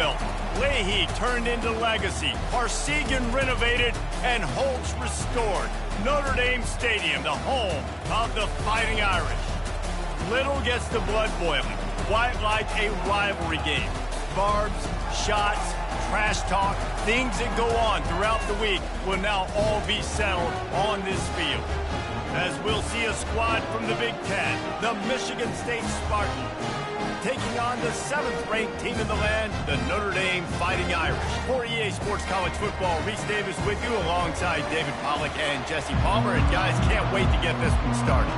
built. Leahy turned into legacy. Parsegan renovated, and Holtz restored. Notre Dame Stadium, the home of the Fighting Irish. Little gets the blood boiling, quite like a rivalry game. Barbs, shots, trash talk, things that go on throughout the week will now all be settled on this field. As we'll see a squad from the Big Ten, the Michigan State Spartans, taking on the 7th-ranked team in the land, the Notre Dame Fighting Irish. For EA Sports College Football, Reese Davis with you alongside David Pollack and Jesse Palmer. And guys, can't wait to get this one started.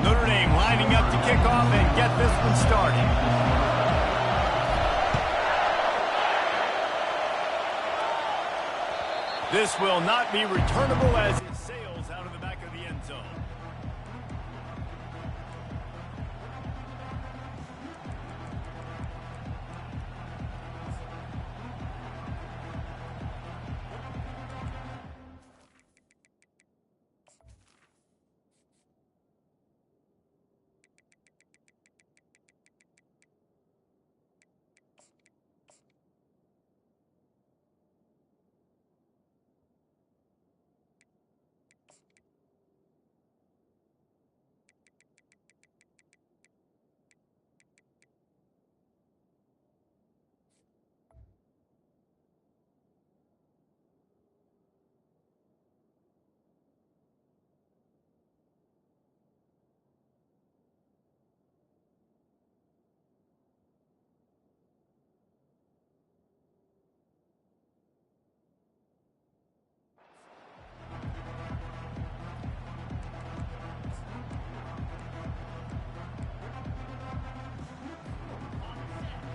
Notre Dame lining up to kick off and get this one started. This will not be returnable as it sails out of the back of the end zone.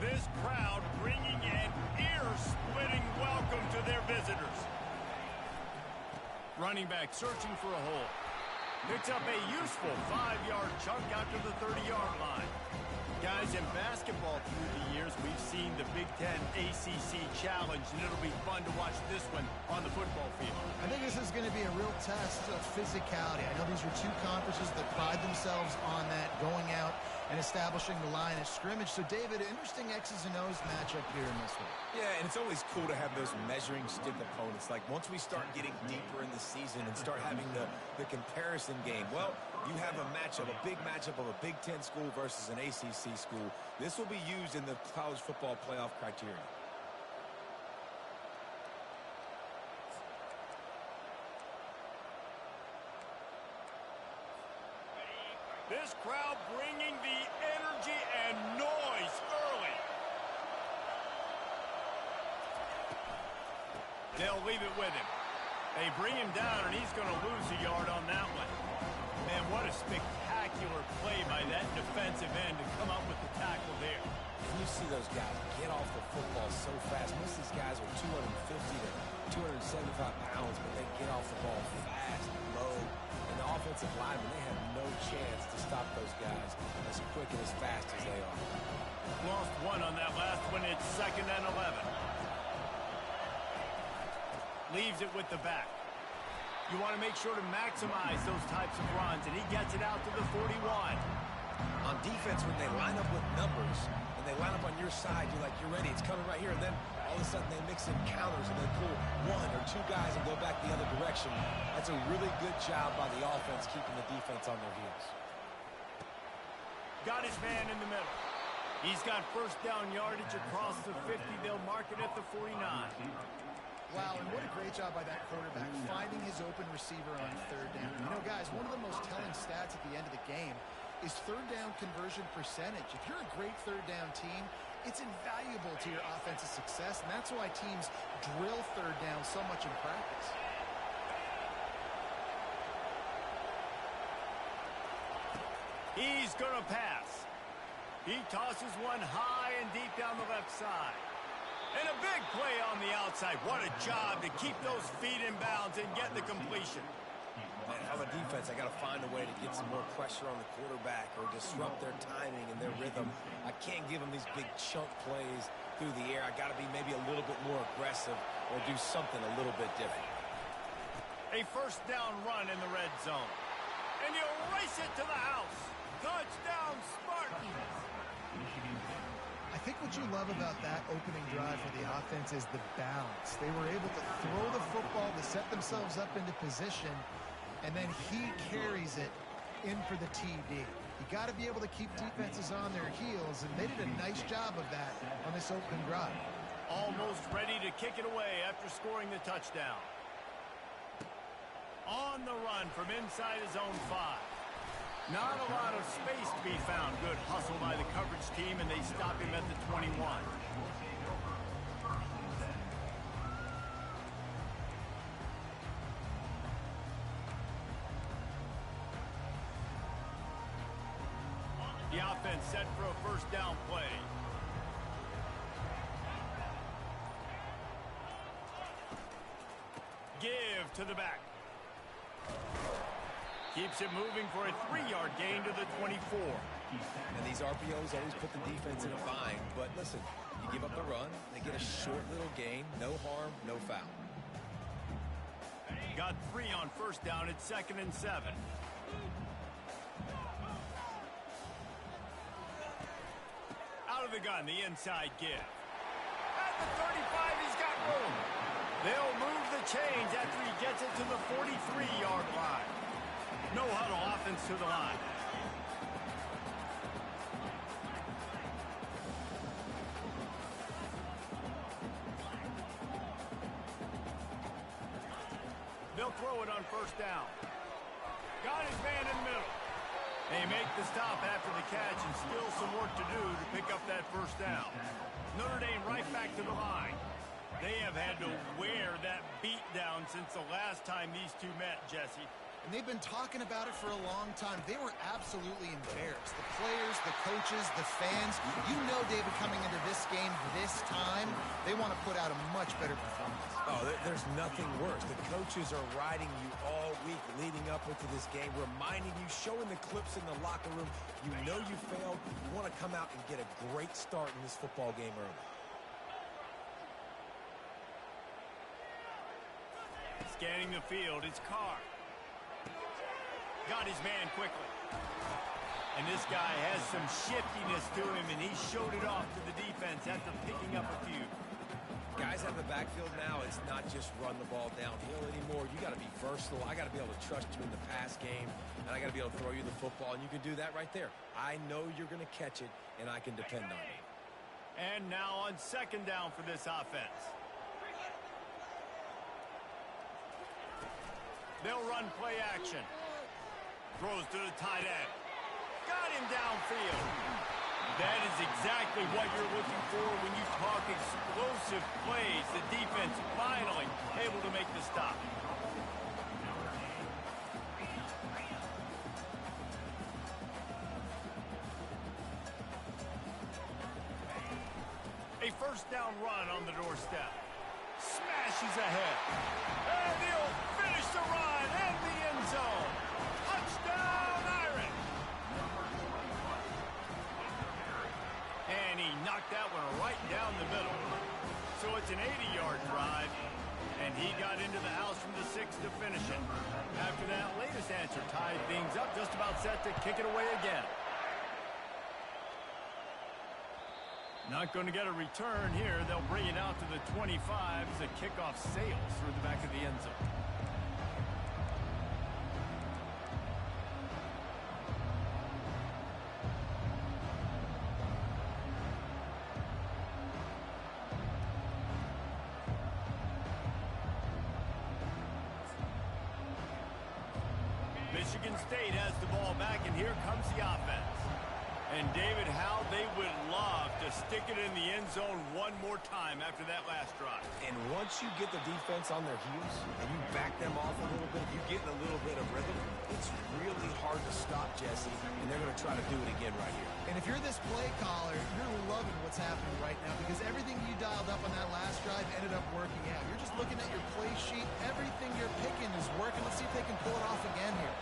This crowd bringing an ear-splitting welcome to their visitors. Running back searching for a hole. Picks up a useful 5-yard chunk out to the 30-yard line. Guys, in basketball through the years, we've seen the Big Ten ACC Challenge, and it'll be fun to watch this one on the football field. I think this is going to be a real test of physicality. I know these are two conferences that pride themselves on that, going out and establishing the line of scrimmage. So, David, interesting X's and O's matchup here in this one. Yeah, and it's always cool to have those measuring stick opponents. Like, once we start getting deeper in the season and start having the comparison game, well, you have a matchup, a big matchup of a Big Ten school versus an ACC school. This will be used in the college football playoff criteria. This crowd bringing the energy and noise early. They'll leave it with him. They bring him down, and he's going to lose a yard on that one. Man, what a spectacular play by that defensive end to come up with the tackle there. You see those guys get off the football so fast. Most of these guys are 250 to 275 pounds, but they get off the ball fast, low. And the offensive linemen, they have no chance to stop those guys as quick and as fast as they are. Lost one on that last one. It's 2nd and 11. Leaves it with the back. You want to make sure to maximize those types of runs, and he gets it out to the 41. On defense, when they line up with numbers, and they line up on your side, you're like, you're ready, it's coming right here, and then all of a sudden they mix in counters, and they pull 1 or 2 guys and go back the other direction. That's a really good job by the offense keeping the defense on their heels. Got his man in the middle. He's got first down yardage across the 50. They'll mark it at the 49. Wow, and what a great job by that quarterback, finding his open receiver on 3rd down. You know, guys, one of the most telling stats at the end of the game is 3rd down conversion percentage. If you're a great 3rd down team, it's invaluable to your offensive success, and that's why teams drill 3rd down so much in practice. He's going to pass. He tosses one high and deep down the left side. And a big play on the outside. What a job to keep those feet in bounds and get the completion. Man, on the defense, I got to find a way to get some more pressure on the quarterback or disrupt their timing and their rhythm. I can't give them these big chunk plays through the air. I got to be maybe a little bit more aggressive or do something a little bit different. A first down run in the red zone. And you race it to the house. Touchdown, Spartans. what you love about that opening drive for the offense is the balance. They were able to throw the football to set themselves up into position, and then he carries it in for the TD. You got to be able to keep defenses on their heels, and they did a nice job of that on this opening drive. Almost ready to kick it away after scoring the touchdown. On the run from inside his own 5. Not a lot of space to be found. Good hustle by the coverage team, and they stop him at the 21. The offense set for a first down play. Give to the back. Keeps it moving for a 3-yard gain to the 24. And these RPOs always put the defense in a bind. But listen, you give up the run, they get a short little gain, no harm, no foul. Got 3 on first down. It's 2nd and 7. Out of the gun, the inside give. At the 35, he's got room. They'll move the chains after he gets it to the 43-yard line. No huddle offense to the line. They'll throw it on first down. Got his man in the middle. They make the stop after the catch, and still some work to do to pick up that first down. Notre Dame right back to the line. They have had to wear that beat down since the last time these two met, Jesse. And they've been talking about it for a long time. They were absolutely embarrassed. The players, the coaches, the fans. You know, David, coming into this game this time, they want to put out a much better performance. Oh, there's nothing worse. The coaches are riding you all week leading up into this game, reminding you, showing the clips in the locker room. You know you failed. You want to come out and get a great start in this football game early. Scanning the field, it's Carr. Got his man quickly. And this guy has some shiftiness to him, and he showed it off to the defense after picking up a few. Guys have the backfield now. It's not just run the ball downhill anymore. You got to be versatile. I got to be able to trust you in the pass game, and I got to be able to throw you the football, and you can do that right there. I know you're going to catch it, and I can depend on you. And now on second down for this offense. They'll run play action. Throws to the tight end. Got him downfield. That is exactly what you're looking for when you talk explosive plays. The defense finally able to make the stop. A first down run on the doorstep. Smashes ahead. And he'll finish the run in the end zone. Touchdown, Irish! And he knocked that one right down the middle. So it's an 80-yard drive, and he got into the house from the 6 to finish it. After that latest answer tied things up, just about set to kick it away again. Not going to get a return here. They'll bring it out to the 25 as the kickoff sails through the back of the end zone. Michigan State has the ball back, and here comes the offense. And David, how they would love to stick it in the end zone one more time after that last drive. And once you get the defense on their heels and you back them off a little bit, you get in a little bit of rhythm, it's really hard to stop, Jesse, and they're going to try to do it again right here. And if you're this play caller, you're loving what's happening right now because everything you dialed up on that last drive ended up working out. You're just looking at your play sheet. Everything you're picking is working. Let's see if they can pull it off again here.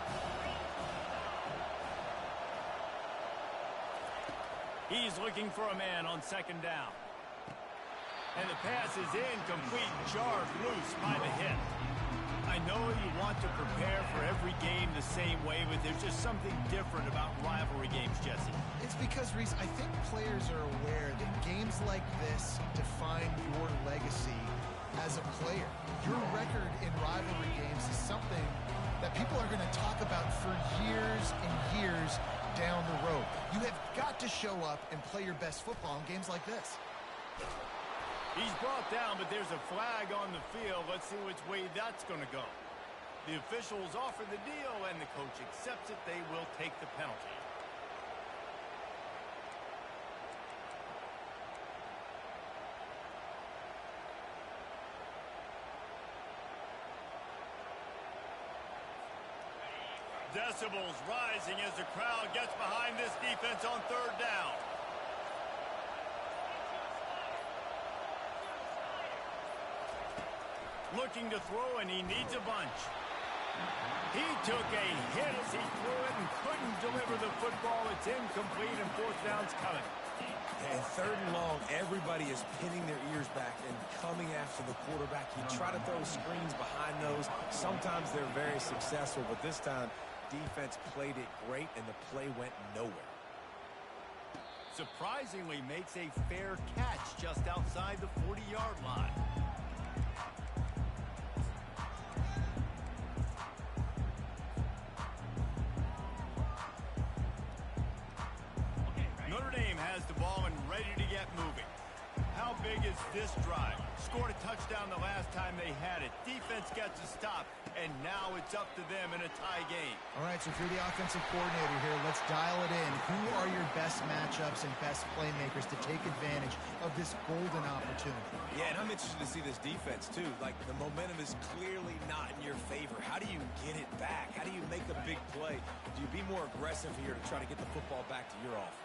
He's looking for a man on second down. And the pass is incomplete, jarred loose by the hit. I know you want to prepare for every game the same way, but there's just something different about rivalry games, Jesse. It's because, Reese, I think players are aware that games games like this define your legacy as a player. Your record in rivalry games is something that people are going to talk about for years and years down the road. You have got to show up and play your best football in games like this. He's brought down, but there's a flag on the field. Let's see which way that's going to go. The officials offer the deal, and the coach accepts it. They will take the penalty. Decibels rising as the crowd gets behind this defense on third down. Looking to throw, and he needs a bunch. He took a hit as he threw it and couldn't deliver the football. It's incomplete, and fourth down's coming. And third and long, everybody is pinning their ears back and coming after the quarterback. You try to throw screens behind those. Sometimes they're very successful, but this time, defense played it great, and the play went nowhere. Surprisingly makes a fair catch just outside the 40-yard line. Notre Dame has the ball and ready to get moving. How big is this drive? Scored a touchdown the last time they had it. Defense gets a stop, and now it's up to them in a tie game. All right, so if you're the offensive coordinator here, let's dial it in. Who are your best matchups and best playmakers to take advantage of this golden opportunity? Yeah, and I'm interested to see this defense, too. Like, the momentum is clearly not in your favor. How do you get it back? How do you make a big play? Do you be more aggressive here to try to get the football back to your offense?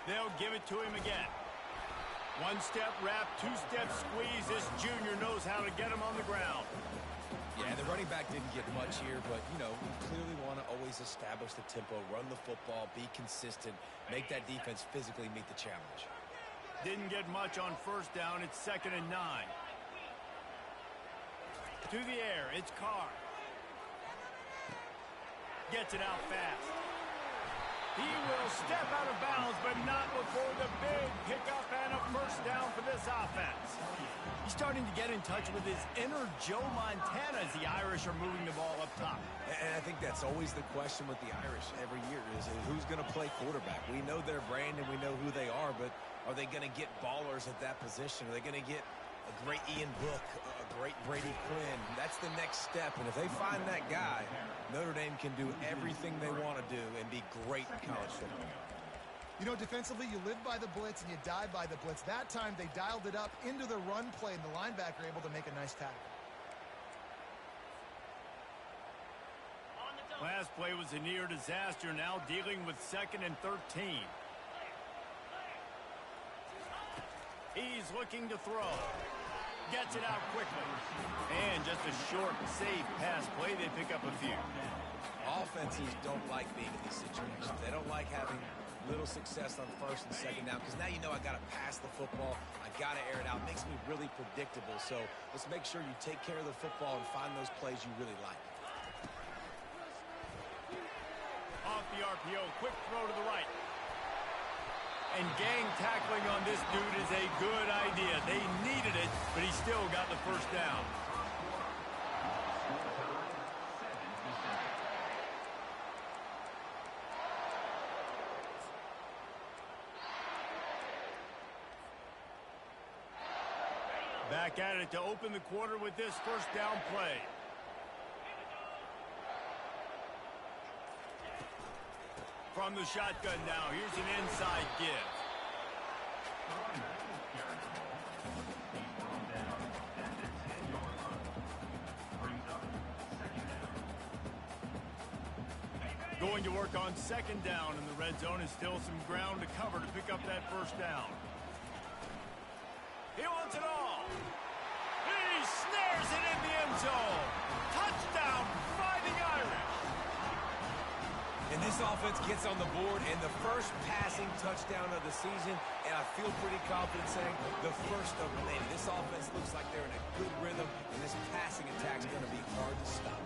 They'll give it to him again. One-step wrap, two-step squeeze. This junior knows how to get him on the ground. Yeah, the running back didn't get much here, but, you know, you clearly want to always establish the tempo, run the football, be consistent, make that defense physically meet the challenge. Didn't get much on first down. It's 2nd and 9. To the air, it's Carr. Gets it out fast. He will step out of bounds, but not before the big pickup and a first down for this offense. He's starting to get in touch with his inner Joe Montana as the Irish are moving the ball up top. And I think that's always the question with the Irish every year is who's going to play quarterback. We know their brand and we know who they are, but are they going to get ballers at that position? Are they going to get a great Ian Book, a great Brady Quinn? That's the next step, and if they find that guy, Notre Dame can do everything they want to do and be great in college football. You know, defensively, you live by the blitz and you die by the blitz. That time, they dialed it up into the run play, and the linebacker able to make a nice tackle. Last play was a near disaster, now dealing with 2nd and 13. He's looking to throw. Gets it out quickly. And just a short, safe pass play. They pick up a few. Offenses don't like being in these situations. They don't like having little success on first and second down because now you know I got to pass the football. I got to air it out. It makes me really predictable. So let's make sure you take care of the football and find those plays you really like. Off the RPO, quick throw to the right. And gang tackling on this dude is a good idea. They needed it, but he still got the first down. Back at it to open the quarter with this first down play. From the shotgun now, here's an inside give. Going to work on 2nd down, and the red zone is still some ground to cover to pick up that first down. He wants it all. He snares it in the end zone. Touchdown, Fighting Irish. And this offense gets on the board, and the first passing touchdown of the season, and I feel pretty confident saying the first of many. This offense looks like they're in a good rhythm, and this passing attack's going to be hard to stop.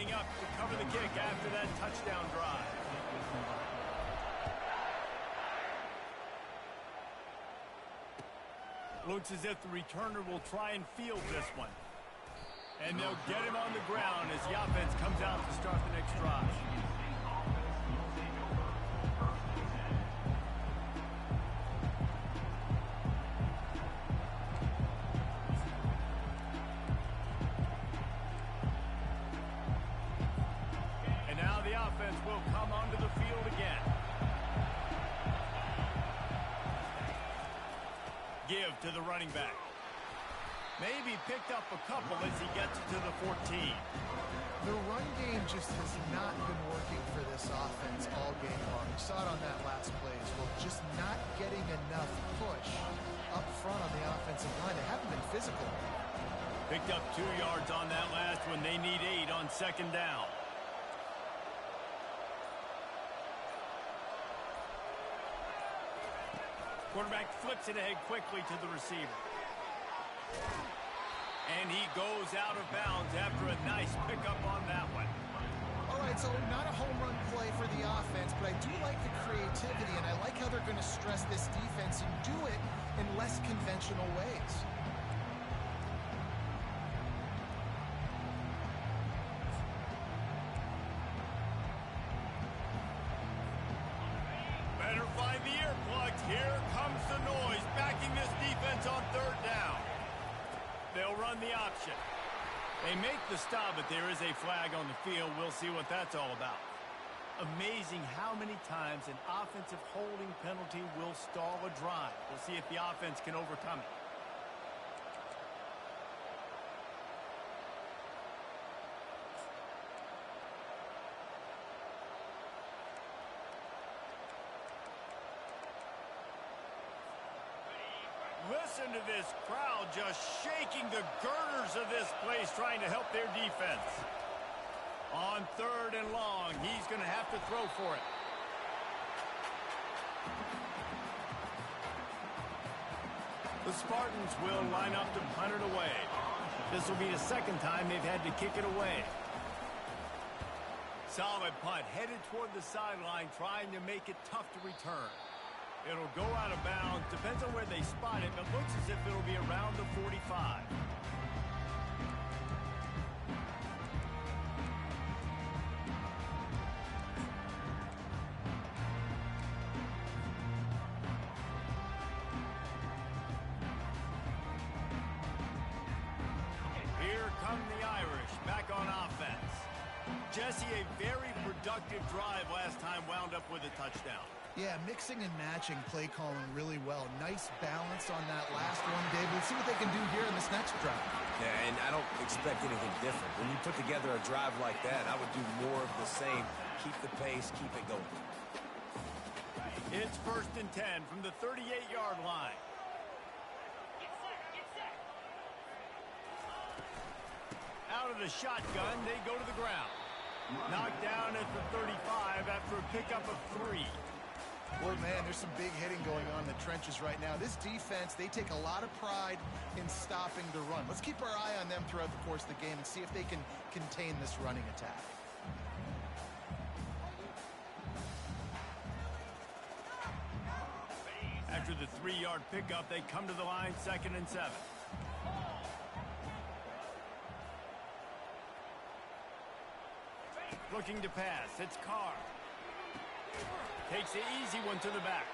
lining up to cover the kick after that touchdown drive. Looks as if the returner will try and field this one. And they'll get him on the ground as the offense comes out to start the next drive. And now the offense will come onto the field again. Give to the running back. Maybe picked up a couple as he gets to the 14. The run game just has not been working for this offense all game long. We saw it on that last play as well. Just not getting enough push up front on the offensive line. They haven't been physical. Picked up 2 yards on that last one. They need 8 on second down. Quarterback flips it ahead quickly to the receiver. And he goes out of bounds after a nice pickup on that one. All right, so not a home run play for the offense, but I do like the creativity, and I like how they're going to stress this defense and do it in less conventional ways. Better find the earplugs. Here comes the noise, backing this defense on third down. They'll run the option. They make the stop, but there is a flag on the field. We'll see what that's all about. Amazing how many times an offensive holding penalty will stall a drive. We'll see if the offense can overcome it. Listen to this crowd just shaking the girders of this place, trying to help their defense. On third and long, he's going to have to throw for it. The Spartans will line up to punt it away. This will be the second time they've had to kick it away. Solid punt, headed toward the sideline, trying to make it tough to return. It'll go out of bounds. Depends on where they spot it, but looks as if it'll be around the 45. Here come the Irish back on offense. Jesse, a very productive drive last time, wound up with a touchdown. Yeah, mixing and matching play calling really well. Nice balance on that last one, David. Let's see what they can do here in this next drive. Yeah, and I don't expect anything different. When you put together a drive like that, I would do more of the same. Keep the pace, keep it going. It's 1st and 10 from the 38-yard line. Out of the shotgun, they go to the ground. Knocked down at the 35 after a pickup of 3. Well, man, there's some big hitting going on in the trenches right now. This defense, they take a lot of pride in stopping the run. Let's keep our eye on them throughout the course of the game and see if they can contain this running attack. After the 3-yard pickup, they come to the line, 2nd and 7. Looking to pass, it's Carr. Takes the easy one to the back.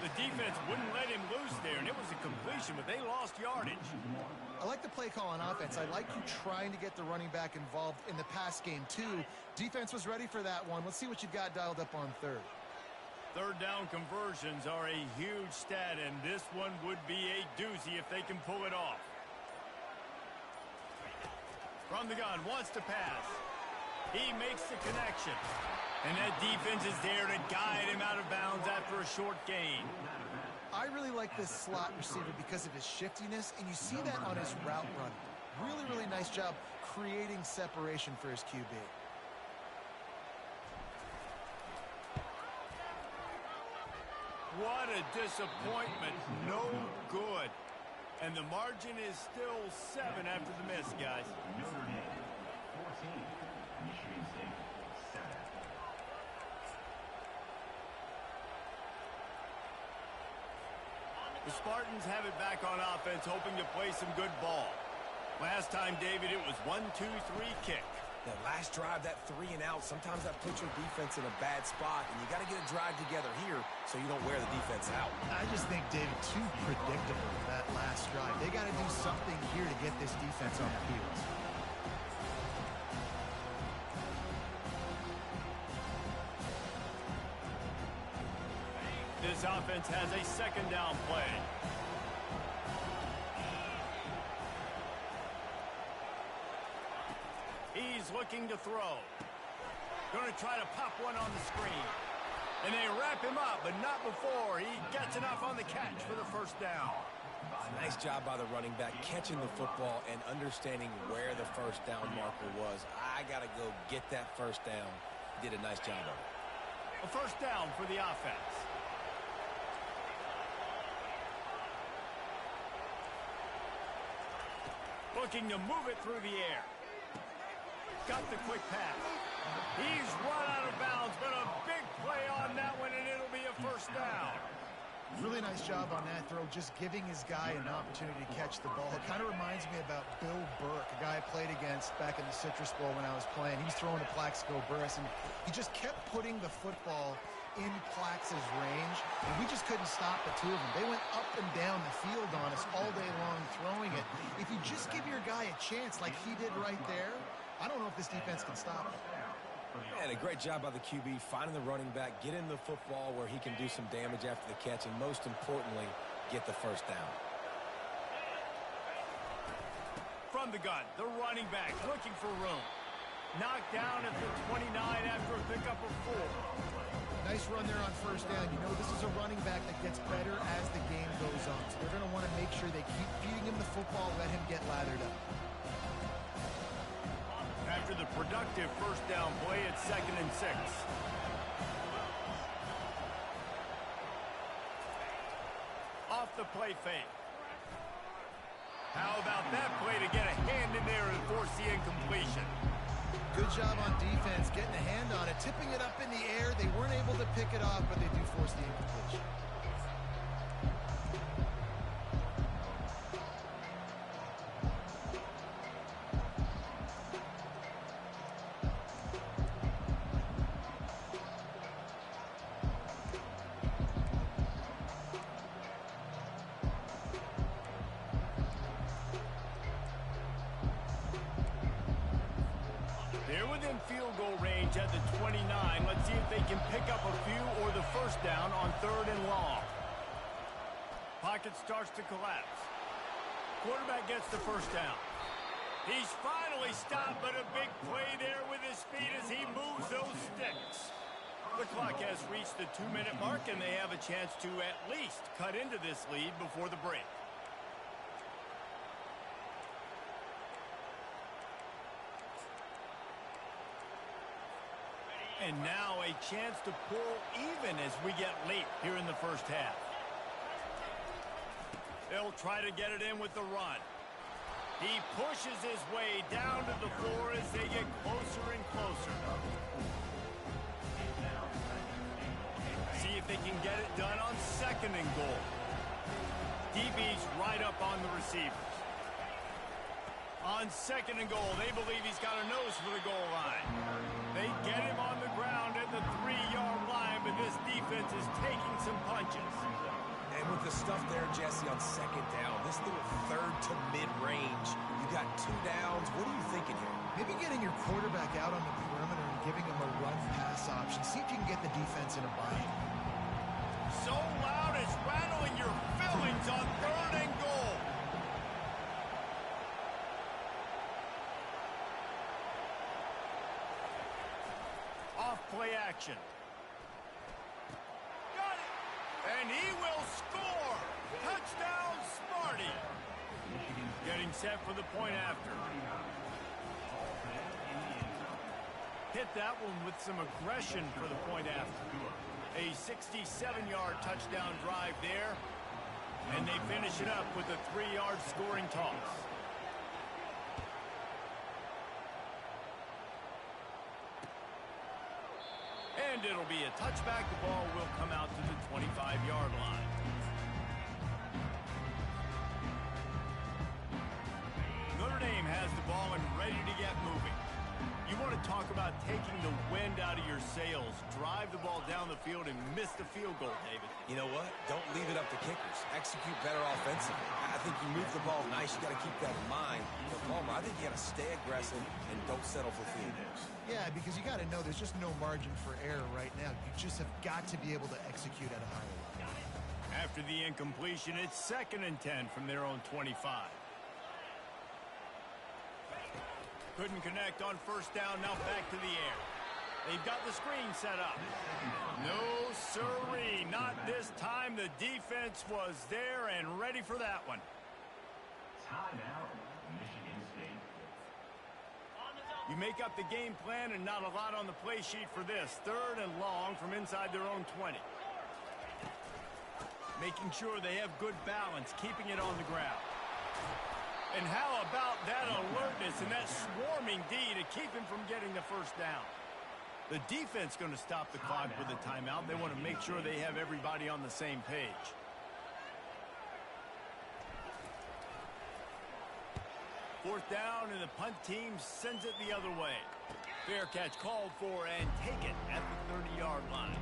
The defense wouldn't let him loose there, and it was a completion, but they lost yardage. I like the play call on offense. I like you trying to get the running back involved in the pass game, too. Defense was ready for that one. Let's see what you've got dialed up on third. Third down conversions are a huge stat, and this one would be a doozy if they can pull it off. From the gun, wants to pass. He makes the connection. And that defense is there to guide him out of bounds after a short gain. I really like this slot receiver because of his shiftiness, and you see that on his route run. Really, really nice job creating separation for his QB. What a disappointment. No good. And the margin is still 7 after the miss, guys. The Spartans have it back on offense, hoping to play some good ball. Last time, David, it was 1-2-3 kick. That last drive, that 3 and out, sometimes that puts your defense in a bad spot, and you got to get a drive together here so you don't wear the defense out. I just think, David, too predictable, that last drive. They got to do something here to get this defense on the field. This offense has a second down play. He's looking to throw. Going to try to pop one on the screen. And they wrap him up, but not before he gets enough on the catch for the first down. Nice job by the running back catching the football and understanding where the first down marker was. I got to go get that first down. Did a nice job of it. A first down for the offense. Looking to move it through the air. Got the quick pass. He's run out of bounds, but a big play on that one, and it'll be a first down. Really nice job on that throw, just giving his guy an opportunity to catch the ball. It kind of reminds me about Bill Burke, a guy I played against back in the Citrus Bowl when I was playing. He's throwing to Plaxico Burress, and he just kept putting the football in Plax's range, and we just couldn't stop the two of them. They went up and down the field on us all day long throwing it. If you just give your guy a chance like he did right there, I don't know if this defense can stop it. And a great job by the QB finding the running back, getting the football where he can do some damage after the catch, and most importantly, get the first down. From the gun, the running back looking for room. Knocked down at the 29 after a pickup of 4. Nice run there on first down. You know, this is a running back that gets better as the game goes on. So they're going to want to make sure they keep feeding him the football, let him get lathered up. After the productive first down play, it's 2nd and 6. Off the play fake. How about that play to get a hand in there and force the incompletion? Good job on defense, getting a hand on it, tipping it up in the air. They weren't able to pick it off, but they do force the incompletion. They're within field goal range at the 29. Let's see if they can pick up a few or the first down on 3rd and long. Pocket starts to collapse. Quarterback gets the first down. He's finally stopped, but a big play there with his speed as he moves those sticks. The clock has reached the 2-minute mark, and they have a chance to at least cut into this lead before the break. And now a chance to pull even as we get late here in the first half. They'll try to get it in with the run. He pushes his way down to the floor as they get closer and closer. See if they can get it done on 2nd and goal. DB's right up on the receivers. On 2nd and goal, they believe he's got a nose for the goal line. They get him on the ground at the 3-yard line, but this defense is taking some punches. And with the stuff there, Jesse, on 2nd down, this little 3rd to mid-range, you got 2 downs. What are you thinking here? Maybe getting your quarterback out on the perimeter and giving him a run-pass option. See if you can get the defense in a bind. So loud it's rattling your fillings on 3rd and goal. Off-play action. Got it! And he will score! Touchdown, Smarty! Getting set for the point after. Hit that one with some aggression for the point after. A 67-yard touchdown drive there. And they finish it up with a 3-yard scoring toss. And it'll be a touchback. The ball will come out to the 25-yard line. ball and ready to get moving. You want to talk about taking the wind out of your sails. Drive the ball down the field and miss the field goal, David. You know what? Don't leave it up to kickers. Execute better offensively. I think you move the ball nice. You got to keep that in mind. But Palmer, I think you got to stay aggressive and don't settle for field goals. Yeah, because you got to know there's just no margin for error right now. You just have got to be able to execute at a higher level. After the incompletion, it's 2nd and 10 from their own 25. Couldn't connect on first down, now back to the air. They've got the screen set up. No siree, not this time. The defense was there and ready for that one. Timeout, Michigan State. You make up the game plan and not a lot on the play sheet for this. 3rd and long from inside their own 20. Making sure they have good balance, keeping it on the ground. And how about that alertness and that swarming D to keep him from getting the first down? The defense going to stop the clock with a timeout. They want to make sure they have everybody on the same page. Fourth down, and the punt team sends it the other way. Fair catch called for, and take it at the 30-yard line.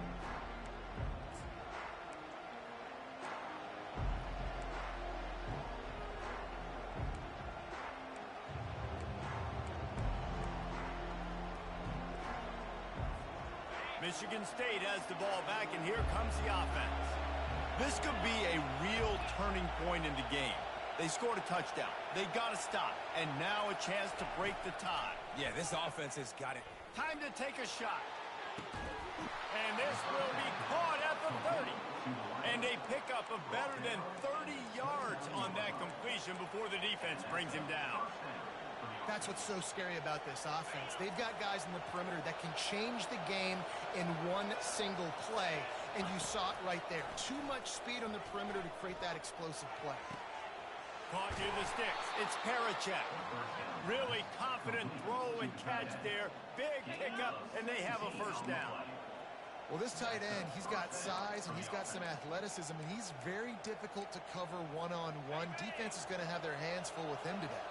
Michigan State has the ball back, and here comes the offense. This could be a real turning point in the game. They scored a touchdown. They got to stop, and now a chance to break the tie. Yeah, this offense has got it. Time to take a shot. And this will be caught at the 30. And a pickup of better than 30 yards on that completion before the defense brings him down. That's what's so scary about this offense. They've got guys in the perimeter that can change the game in one single play, and you saw it right there. Too much speed on the perimeter to create that explosive play. Caught near the sticks. It's Parachek. Really confident throw and catch there. Big pickup, and they have a first down. Well, this tight end, he's got size and he's got some athleticism, and he's very difficult to cover one-on-one. Defense is going to have their hands full with him today.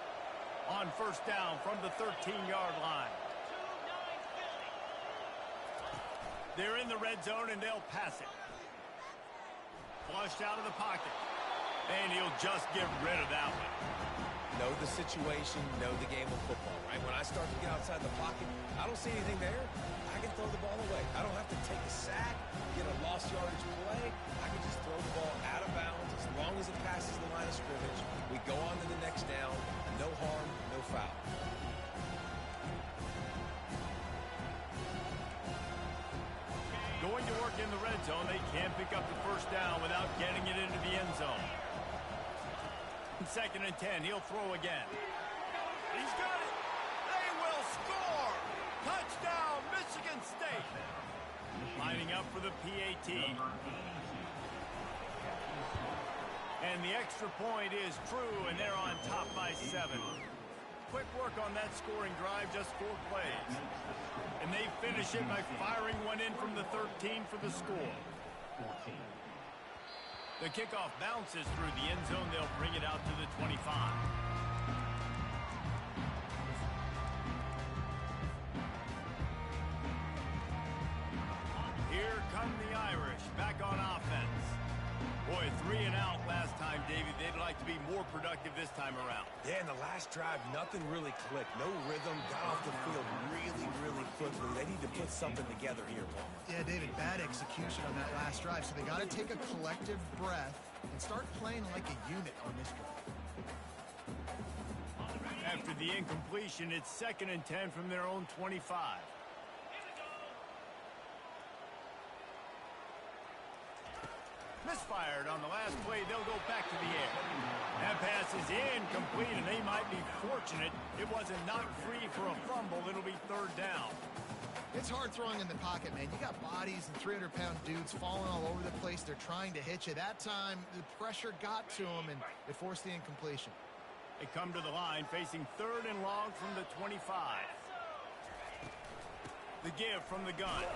On first down from the 13-yard line. They're in the red zone, and they'll pass it. Flushed out of the pocket. And he'll just get rid of that one. Know the situation, know the game of football, right? When I start to get outside the pocket, I don't see anything there. I can throw the ball away. I don't have to take a sack, get a lost yardage play. I can just throw the ball out of bounds as long as it passes the line of scrimmage. We go on to the next down. No harm, no foul. Going to work in the red zone. They can't pick up the first down without getting it into the end zone. 2nd and 10. He'll throw again. He's got it. They will score. Touchdown, Michigan State. Lining up for the PAT. And the extra point is true, and they're on top by 7. Quick work on that scoring drive, just 4 plays. And they finish it by firing one in from the 13 for the score. The kickoff bounces through the end zone. They'll bring it out to the 25. Here come the Irish, back on offense. Boy, 3 and out last time, David. They'd like to be more productive this time around. Yeah, in the last drive, nothing really clicked. No rhythm, got off the field really quickly. They need to put something together here, Paul. Yeah, David, bad execution on that last drive, so they got to take a collective breath and start playing like a unit on this drive. After the incompletion, it's 2nd and 10 from their own 25. Misfired on the last play. They'll go back to the air. That pass is incomplete, and they might be fortunate it wasn't knocked free for a fumble. It'll be 3rd down. It's hard throwing in the pocket, man. You got bodies and 300-pound dudes falling all over the place. They're trying to hit you. That time, the pressure got to them, and it forced the incompletion. They come to the line, facing 3rd and long from the 25. The give from the gun.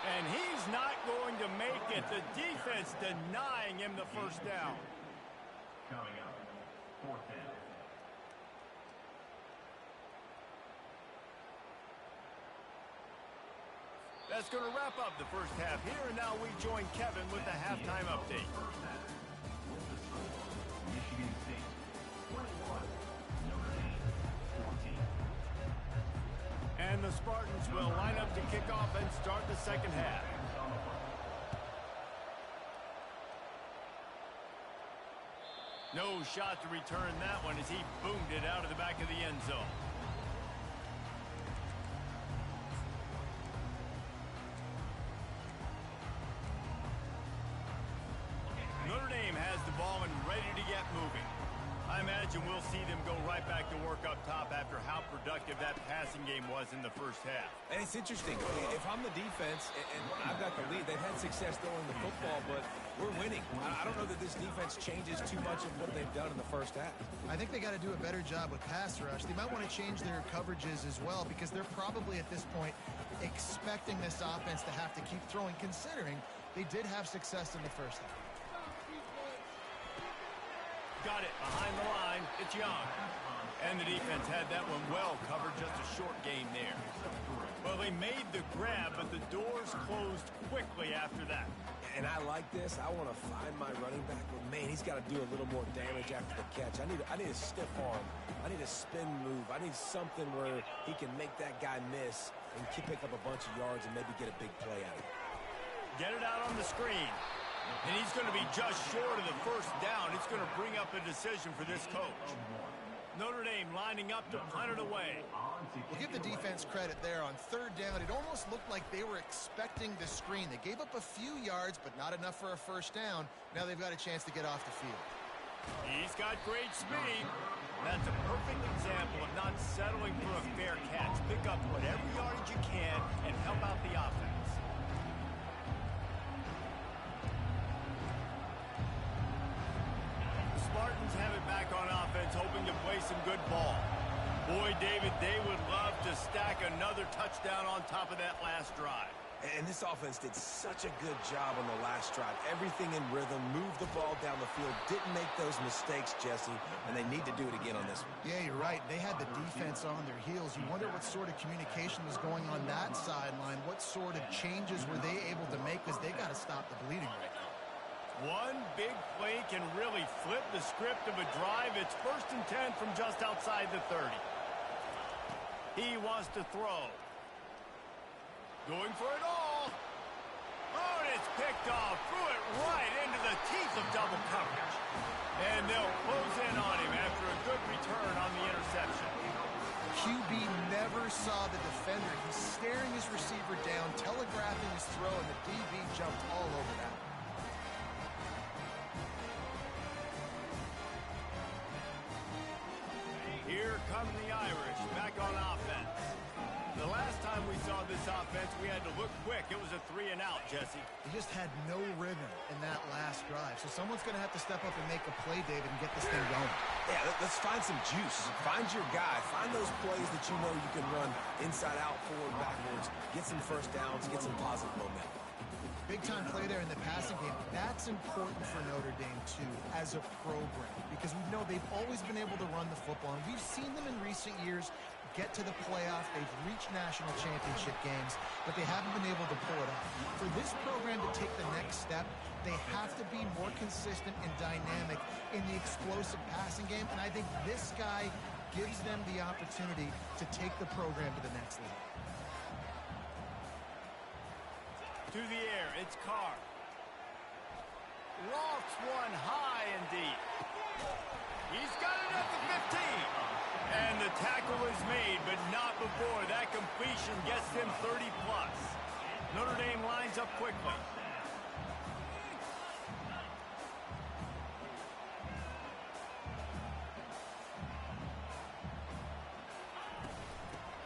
And he's not going to make it. The defense denying him the first down. Coming up, 4th down. That's going to wrap up the first half here, and now we join Kevin with the halftime update. Michigan State 21, Notre Dame 14. And the Spartans will line up to kick off and start the second half. No shot to return that one as he boomed it out of the back of the end zone. Notre Dame has the ball and ready to get moving. I imagine we'll see them go right back to work up top after how productive that passing game was in the first half. And it's interesting. If I'm the defense and I've got the lead, they've had success throwing the football, but we're winning. I don't know that this defense changes too much of what they've done in the first half. I think they got to do a better job with pass rush. They might want to change their coverages as well because they're probably at this point expecting this offense to have to keep throwing, considering they did have success in the first half. Got it behind the line. It's Young. And the defense had that one well covered. Just a short gain there. Well, they made the grab, but the doors closed quickly after that. And I like this. I want to find my running back, but man, he's got to do a little more damage after the catch. I need a stiff arm. I need a spin move. I need something where he can make that guy miss and pick up a bunch of yards and maybe get a big play out of it. Get it out on the screen. And he's going to be just short of the first down. It's going to bring up a decision for this coach. Notre Dame lining up to punt it away. We'll give the defense credit there on third down. It almost looked like they were expecting the screen. They gave up a few yards, but not enough for a first down. Now they've got a chance to get off the field. He's got great speed. That's a perfect example of not settling for a fair catch. Pick up whatever yardage you can and help out the offense. Spartans have it back on offense, hoping to play some good ball. Boy, David, they would love to stack another touchdown on top of that last drive. And this offense did such a good job on the last drive. Everything in rhythm, moved the ball down the field, didn't make those mistakes, Jesse, and they need to do it again on this one. Yeah, you're right. They had the defense on their heels. You wonder what sort of communication was going on that sideline. What sort of changes were they able to make because they got to stop the bleeding right now. One big play can really flip the script of a drive. It's 1st and 10 from just outside the 30. He wants to throw. Going for it all. Oh, and it's picked off. Threw it right into the teeth of double coverage. And they'll close in on him after a good return on the interception. QB never saw the defender. He's staring his receiver down, telegraphing his throw, and the DB jumped all over that. Here come the Irish back on offense. The last time we saw this offense, we had to look quick. It was a 3-and-out, Jesse. They just had no rhythm in that last drive. So someone's going to have to step up and make a play, David, and get this thing going. Yeah, let's find some juice. Find your guy. Find those plays that you know you can run inside out, forward, backwards. Get some first downs. Get some positive momentum. Big-time play there in the passing game. That's important for Notre Dame, too, as a program, because we know they've always been able to run the football, and we've seen them in recent years get to the playoff. They've reached national championship games, but they haven't been able to pull it off. For this program to take the next step, they have to be more consistent and dynamic in the explosive passing game, and I think this guy gives them the opportunity to take the program to the next level. To the air, it's Carr. Lofts one high and deep. He's got it at the 15. And the tackle is made, but not before. That completion gets them 30-plus. Notre Dame lines up quickly.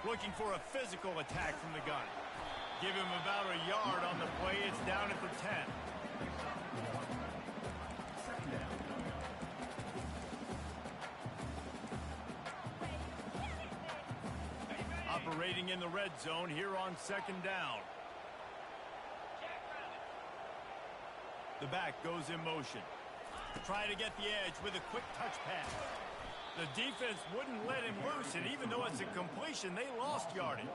Looking for a physical attack from the gun. Give him about a yard on the play. It's down at the 10. Operating in the red zone here on 2nd down. The back goes in motion. Try to get the edge with a quick touch pass. The defense wouldn't let him loose, and even though it's a completion, they lost yardage.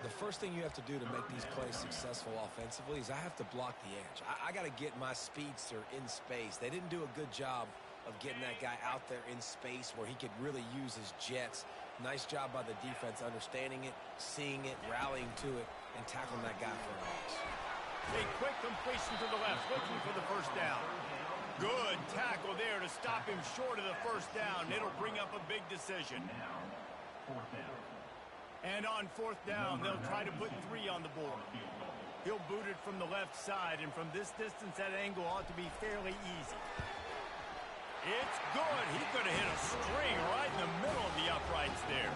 The first thing you have to do to make these plays successful offensively is I have to block the edge. I got to get my speedster in space. They didn't do a good job of getting that guy out there in space where he could really use his jets. Nice job by the defense understanding it, seeing it, rallying to it, and tackling that guy for a loss. A quick completion to the left, looking for the first down. Good tackle there to stop him short of the first down. It'll bring up a big decision. Now, fourth down. And on fourth down, they'll try to put 3 on the board. He'll boot it from the left side, and from this distance, that angle ought to be fairly easy. It's good. He could have hit a string right in the middle of the uprights there.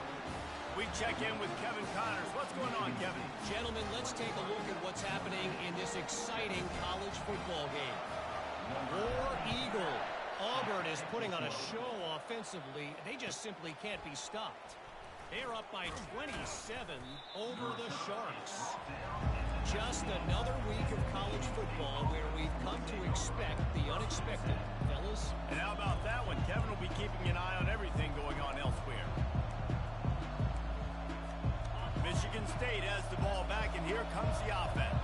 We check in with Kevin Connors. What's going on, Kevin? Gentlemen, let's take a look at what's happening in this exciting college football game. War Eagle. Auburn is putting on a show offensively. They just simply can't be stopped. They're up by 27 over the Sharks. Just another week of college football where we've come to expect the unexpected, fellas. And how about that one? Kevin will be keeping an eye on everything going on elsewhere. Michigan State has the ball back, and here comes the offense.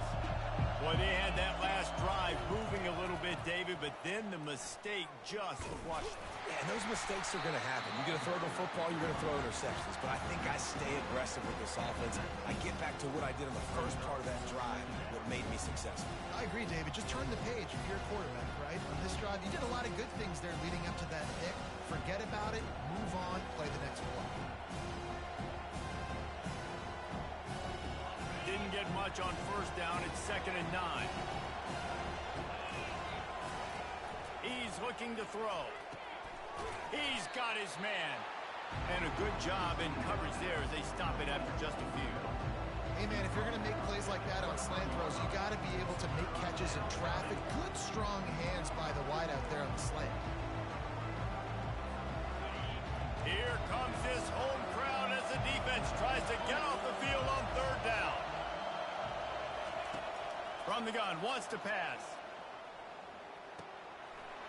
Boy, they had that last drive moving a little bit, David, but then the mistake just crushed them. Yeah, and those mistakes are going to happen. You're going to throw the football, you're going to throw interceptions. But I think I stay aggressive with this offense. I get back to what I did in the first part of that drive, what made me successful. I agree, David. Just turn the page if you're a quarterback, right? On this drive, you did a lot of good things there leading up to that pick. Forget about it, move on, play the next play. Didn't get much on first down. It's 2nd and 9. He's looking to throw. He's got his man. And a good job in coverage there as they stop it after just a few. Hey, man, if you're going to make plays like that on slant throws, you got to be able to make catches in traffic. Good, strong hands by the wideout there on the slant. Here comes this home crowd as the defense tries to get off the field on third down. From the gun, wants to pass.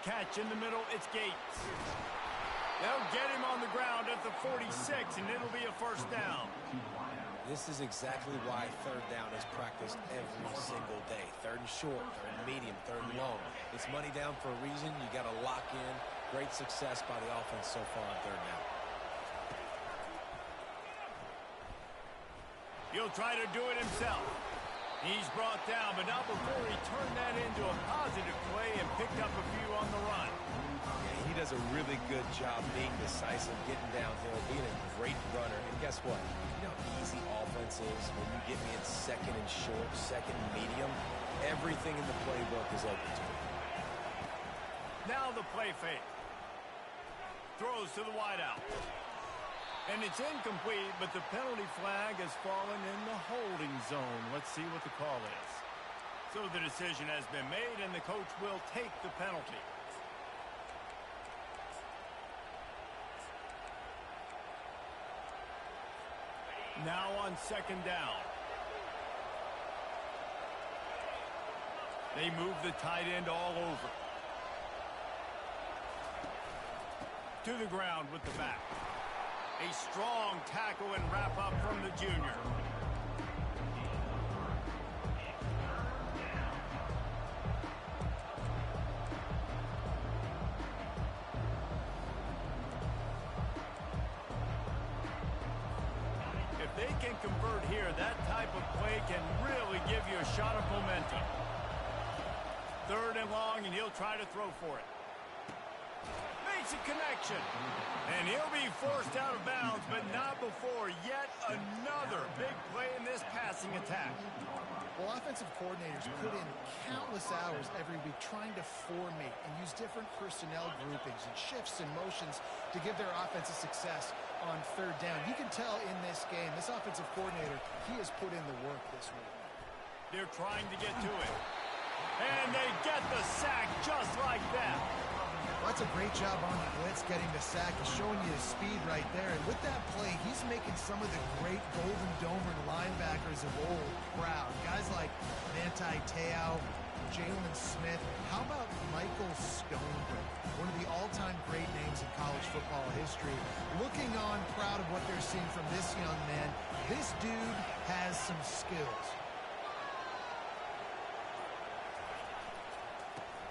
Catch in the middle, it's Gates. They'll get him on the ground at the 46, and it'll be a first down. This is exactly why third down is practiced every single day. 3rd and short, 3rd and medium, 3rd and long. It's money down for a reason. You got to lock in. Great success by the offense so far on third down. He'll try to do it himself. He's brought down, but not before he turned that into a positive play and picked up a few on the run. Yeah, he does a really good job being decisive, getting downhill, being a great runner. And guess what? You know how easy offense is when you get me in 2nd and short, 2nd and medium. Everything in the playbook is open to me. Now the play fake. Throws to the wideout. And it's incomplete, but the penalty flag has fallen in the holding zone. Let's see what the call is. So the decision has been made, and the coach will take the penalty. Now on 2nd down. They move the tight end all over. To the ground with the back. A strong tackle and wrap up from the junior. If they can convert here, that type of play can really give you a shot of momentum. 3rd and long, and he'll try to throw for it. Makes a connection. And he'll be forced out of bounds, but not before yet another big play in this passing attack. Well, offensive coordinators put in countless hours every week trying to formate and use different personnel groupings and shifts and motions to give their offense a success on third down. You can tell in this game, this offensive coordinator, he has put in the work this week. They're trying to get to it. And they get the sack just like that. That's a great job on the blitz, getting the sack. He's showing you his speed right there. And with that play, he's making some of the great Golden Domer linebackers of old proud. Guys like Manti Te'o, Jalen Smith. How about Michael Stonebrook, one of the all-time great names in college football history? Looking on, proud of what they're seeing from this young man. This dude has some skills.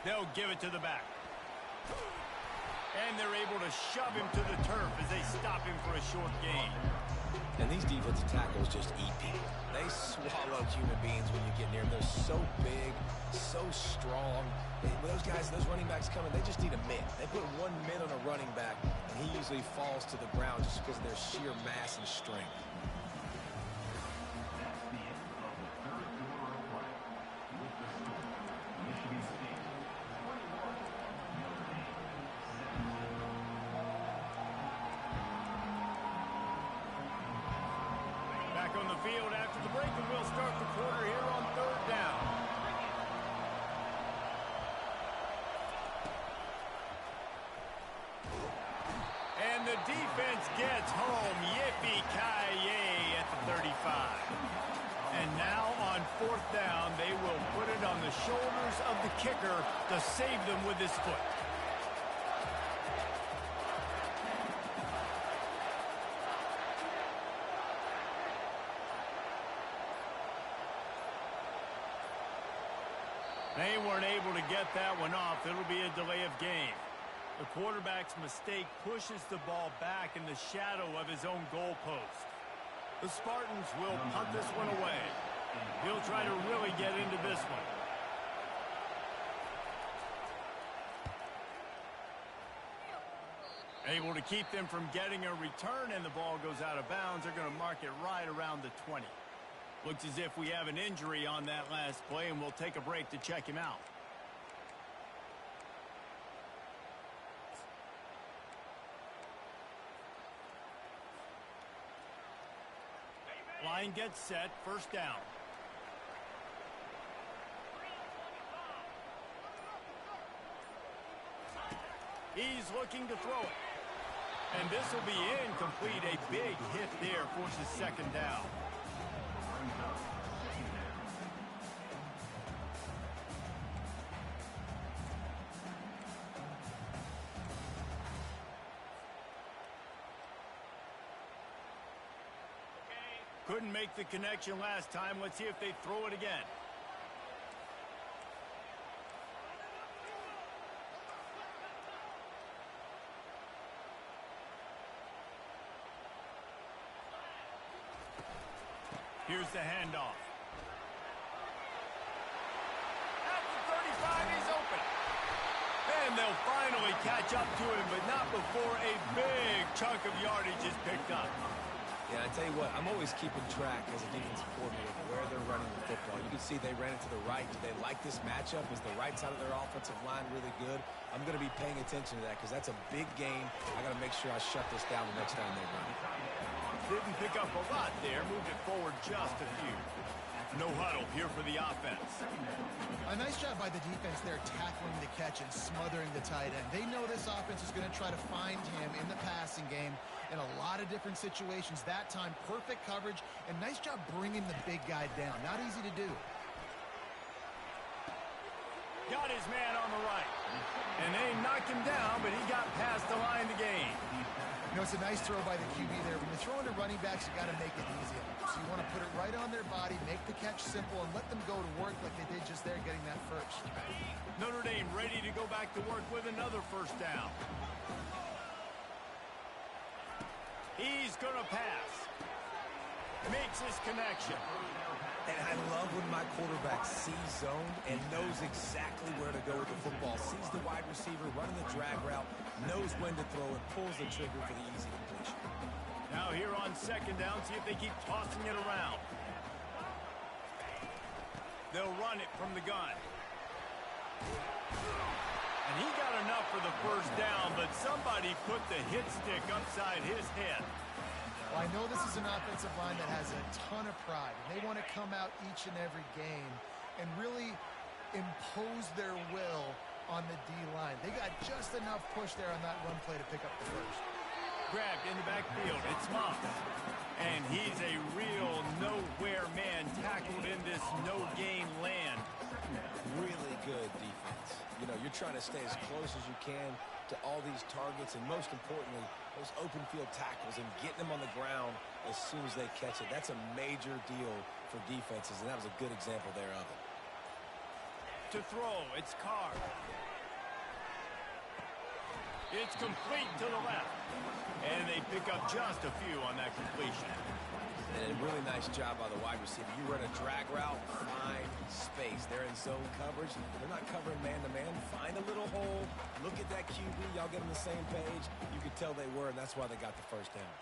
They'll give it to the back. And they're able to shove him to the turf as they stop him for a short gain. And these defensive tackles just eat people. They swallow human beings when you get near them. They're so big, so strong. When those guys, those running backs come in, they just need a mid. They put 1 mid on a running back, and he usually falls to the ground just because of their sheer mass and strength. Back on the field after the break, and we'll start the quarter here on 3rd down. And the defense gets home. Yippee-ki-yay at the 35. And now on 4th down, they will put it on the shoulders of the kicker to save them with his foot. They weren't able to get that one off. It'll be a delay of game. The quarterback's mistake pushes the ball back in the shadow of his own goalpost. The Spartans will punt this one away. He'll try to really get into this one. Able to keep them from getting a return, and the ball goes out of bounds. They're going to mark it right around the 20. Looks as if we have an injury on that last play, and we'll take a break to check him out. Line gets set, 1st down. He's looking to throw it. And this will be incomplete. A big hit there forces 2nd down. Couldn't make the connection last time. Let's see if they throw it again. Here's the handoff. At the 35, he's open. And they'll finally catch up to him, but not before a big chunk of yardage is picked up. Yeah, I tell you what, I'm always keeping track as a defensive coordinator of where they're running the football. You can see they ran it to the right. Do they like this matchup? Is the right side of their offensive line really good? I'm going to be paying attention to that because that's a big game. I got to make sure I shut this down the next time they run it. Didn't pick up a lot there. Moved it forward just a few. No huddle here for the offense. A nice job by the defense there tackling the catch and smothering the tight end. They know this offense is going to try to find him in the passing game in a lot of different situations. That time, perfect coverage, and nice job bringing the big guy down. Not easy to do. Got his man on the right. And they knocked him down, but he got past the line to gain. You know, it's a nice throw by the QB there. When you're throwing to running backs, you got to make it easy. So you want to put it right on their body, make the catch simple, and let them go to work like they did just there getting that first. Notre Dame ready to go back to work with another 1st down. He's going to pass. Makes his connection. And I love when my quarterback sees zone and knows exactly where to go with the football. Sees the wide receiver running the drag route, knows when to throw, and pulls the trigger for the easy completion. Now here on 2nd down, see if they keep tossing it around. They'll run it from the gun. And he got enough for the 1st down, but somebody put the hit stick upside his head. Well, I know this is an offensive line that has a ton of pride. And they want to come out each and every game and really impose their will on the D-line. They got just enough push there on that run play to pick up the 1st. Grabbed in the backfield. It's Moss. And he's a real nowhere man tackled in this no-gain land. Really good defense. You know, you're trying to stay as close as you can, to all these targets and, most importantly, those open field tackles and getting them on the ground as soon as they catch it. That's a major deal for defenses, and that was a good example there of it. To throw, it's Carr. It's complete to the left. And they pick up just a few on that completion. And a really nice job by the wide receiver. You run a drag route, find space. They're in zone coverage. They're not covering man-to-man. Find a little hole. Look at that QB. Y'all get on the same page. You could tell they were, and that's why they got the first down.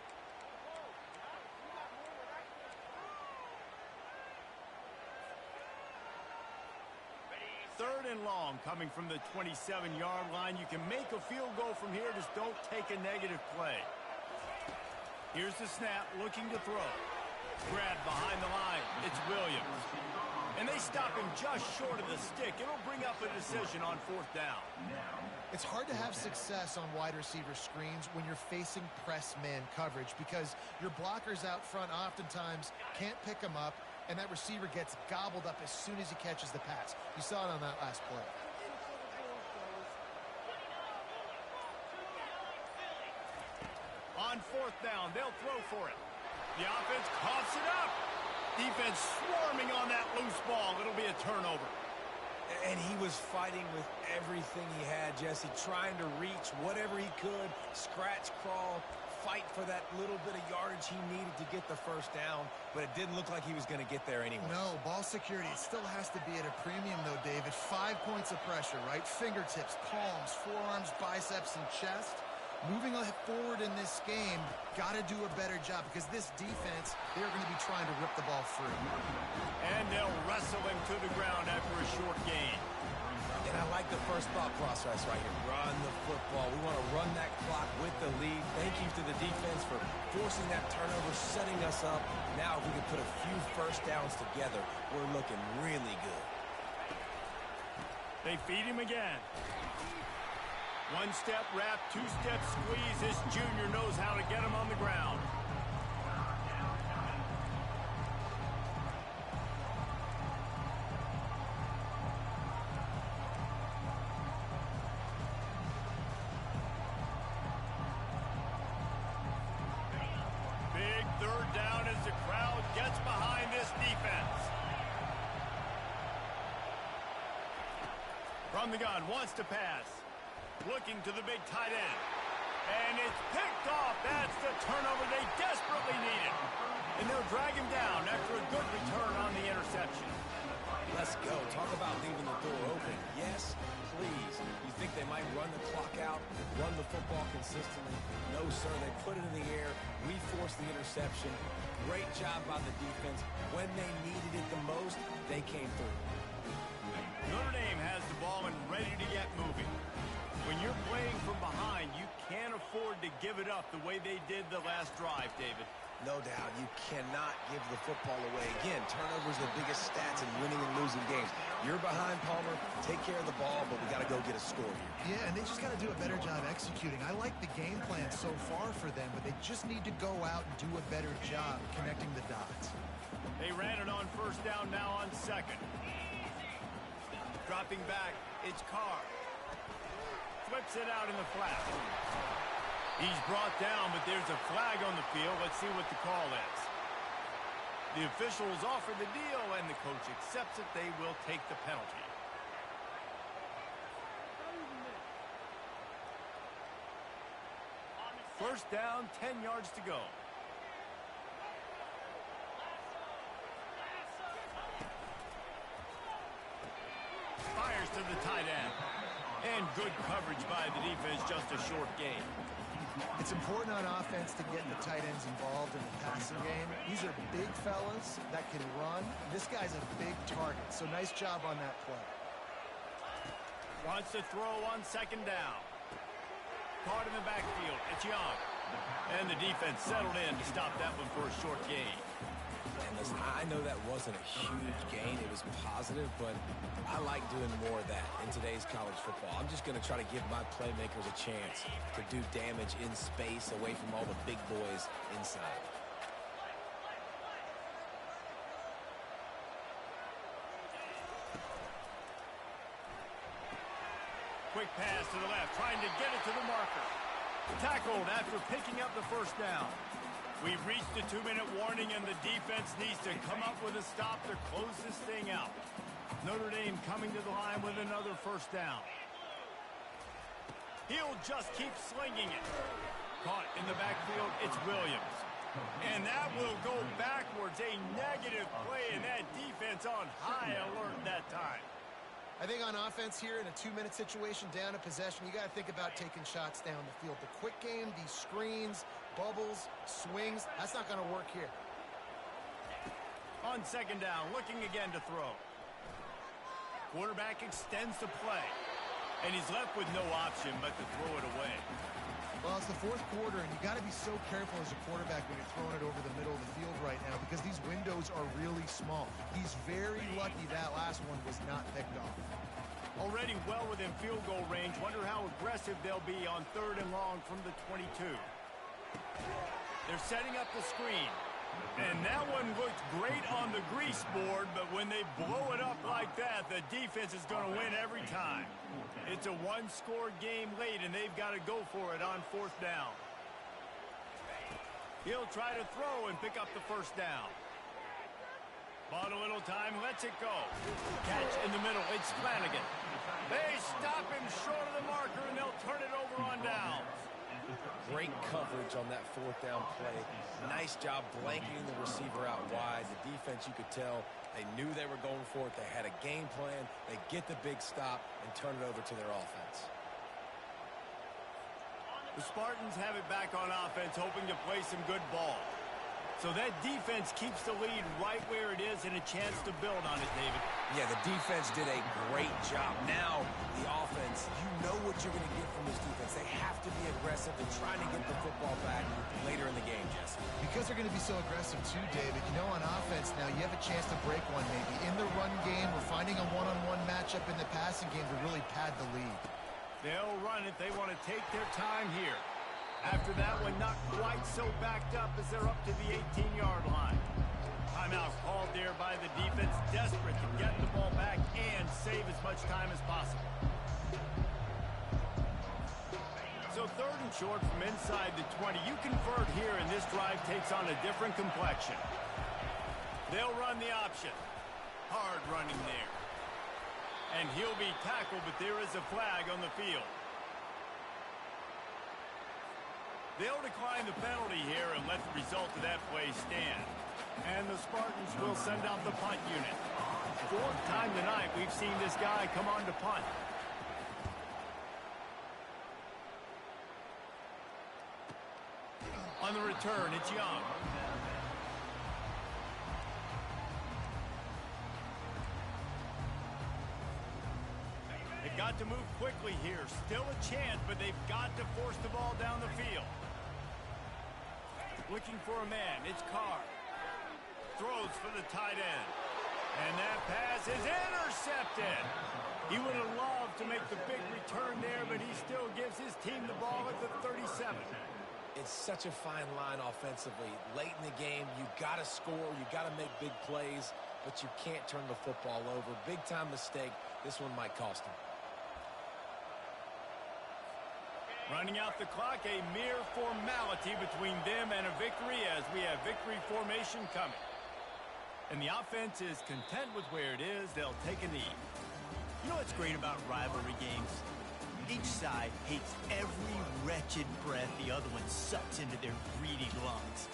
Third and long coming from the 27-yard line. You can make a field goal from here. Just don't take a negative play. Here's the snap, looking to throw. Grabbed behind the line. It's Williams. And they stop him just short of the stick. It'll bring up a decision on fourth down. It's hard to have success on wide receiver screens when you're facing press man coverage because your blockers out front oftentimes can't pick them up, and that receiver gets gobbled up as soon as he catches the pass. You saw it on that last play. On fourth down, they'll throw for it. The offense coughs it up. Defense swarming on that loose ball. It'll be a turnover. And he was fighting with everything he had, Jesse, trying to reach whatever he could, scratch, crawl, fight for that little bit of yardage he needed to get the first down, but it didn't look like he was going to get there anyway. No, ball security still has to be at a premium, though, David. 5 points of pressure, right? Fingertips, palms, forearms, biceps, and chest. Moving forward in this game, got to do a better job because this defense, they're going to be trying to rip the ball free. And they'll wrestle him to the ground after a short gain. And I like the first thought process right here. Run the football. We want to run that clock with the lead. Thank you to the defense for forcing that turnover, setting us up. Now if we can put a few first downs together, we're looking really good. They feed him again. One step wrap, 2 step squeeze. This junior knows how to get him on the ground. Big third down as the crowd gets behind this defense. From the gun, wants to pass. Looking to the big tight end. And it's picked off. That's the turnover they desperately needed. And they'll drag him down after a good return on the interception. Let's go. Talk about leaving the door open. Yes, please. You think they might run the clock out, run the football consistently? No, sir. They put it in the air. We forced the interception. Great job by the defense. When they needed it the most, they came through. Notre Dame has the ball and ready to get moving. When you're playing from behind, you can't afford to give it up the way they did the last drive, David. No doubt. You cannot give the football away. Again, turnovers are the biggest stats in winning and losing games. You're behind, Palmer. Take care of the ball, but we got to go get a score here. Yeah, and they just got to do a better job executing. I like the game plan so far for them, but they just need to go out and do a better job connecting the dots. They ran it on first down, now on second. Dropping back, it's Carr. Flips it out in the flat. He's brought down, but there's a flag on the field. Let's see what the call is. The officials offer the deal, and the coach accepts it. They will take the penalty. First down, 10 yards to go. Fires to the tight end. And good coverage by the defense, just a short gain. It's important on offense to get the tight ends involved in the passing game. These are big fellas that can run. This guy's a big target, so nice job on that play. Wants to throw on second down. Caught in the backfield. It's Young. And the defense settled in to stop that one for a short gain. And listen, I know that wasn't a huge gain. It was positive, but I like doing more of that in today's college football. I'm just going to try to give my playmakers a chance to do damage in space away from all the big boys inside. quick pass to the left, trying to get it to the marker. Tackled after picking up the first down. We've reached the 2-minute warning, and the defense needs to come up with a stop to close this thing out. Notre Dame coming to the line with another first down. He'll just keep slinging it. Caught in the backfield, it's Williams. And that will go backwards. A negative play, and that defense on high alert that time. I think on offense here in a 2-minute situation down a possession, you got to think about taking shots down the field. The quick game, these screens, bubbles, swings, that's not going to work here. On second down, looking again to throw. Quarterback extends the play. And he's left with no option but to throw it away. Well, it's the fourth quarter, and you got to be so careful as a quarterback when you're throwing it over the middle of the field right now because these windows are really small. He's very lucky that last one was not picked off. Already well within field goal range. Wonder how aggressive they'll be on 3rd and long from the 22. They're setting up the screen. And that one looked great on the grease board, but when they blow it up like that, the defense is going to win every time. It's a one-score game late, and they've got to go for it on 4th down. He'll try to throw and pick up the first down. Bought a little time, lets it go. Catch in the middle, it's Flanagan. They stop him short of the marker, and they'll turn it over on downs. Great coverage on that 4th down play. Nice job blanketing the receiver out wide. The defense, you could tell, they knew they were going for it. They had a game plan. They get the big stop and turn it over to their offense. The Spartans have it back on offense, hoping to play some good ball. So that defense keeps the lead right where it is and a chance to build on it, David. Yeah, the defense did a great job. Now, the offense, you know what you're going to get from this defense. They have to be aggressive and trying to get the football back later in the game, Jesse. Because they're going to be so aggressive too, David. You know, on offense now, you have a chance to break one maybe. In the run game, we're finding a one-on-one matchup in the passing game to really pad the lead. They'll run it. They want to take their time here. After that one, not quite so backed up as they're up to the 18-yard line. Timeout called there by the defense, desperate to get the ball back and save as much time as possible. So 3rd and short from inside the 20. You convert here, and this drive takes on a different complexion. They'll run the option. Hard running there. And he'll be tackled, but there is a flag on the field. They'll decline the penalty here and let the result of that play stand. And the Spartans will send out the punt unit. 4th time tonight we've seen this guy come on to punt. On the return, it's Young. They've got to move quickly here. Still a chance, but they've got to force the ball down the field. Looking for a man, it's Carr. Throws for the tight end. And that pass is intercepted. He would have loved to make the big return there, but he still gives his team the ball at the 37. It's such a fine line offensively. Late in the game, you got to score, you got to make big plays, but you can't turn the football over. Big-time mistake. This one might cost him. Running out the clock, a mere formality between them and a victory as we have victory formation coming. And the offense is content with where it is. They'll take a knee. You know what's great about rivalry games? Each side hates every wretched breath the other one sucks into their greedy lungs.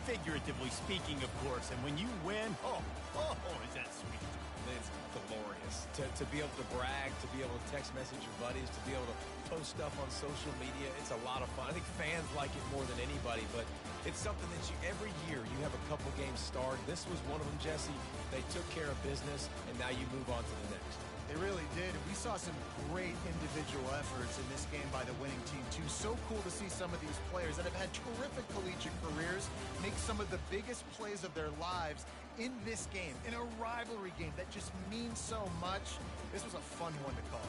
Figuratively speaking, of course. And when you win, oh, is that sweet. It's glorious. To be able to brag, to be able to text message your buddies, to be able to post stuff on social media, it's a lot of fun. I think fans like it more than anybody, but it's something that every year you have a couple games start. This was one of them, Jesse. They took care of business, and now you move on to the next. They really did. We saw some great individual efforts in this game by the winning team, too. So cool to see some of these players that have had terrific collegiate careers make some of the biggest plays of their lives in this game, in a rivalry game that just means so much. This was a fun one to call.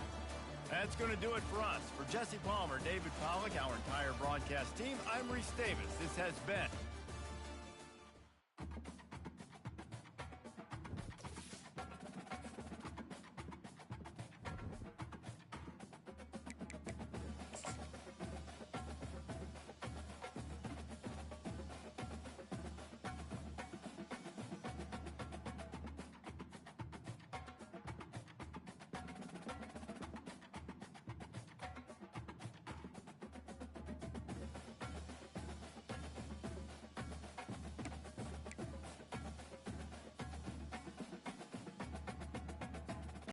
That's going to do it for us. For Jesse Palmer, David Pollack, our entire broadcast team, I'm Reese Davis. This has been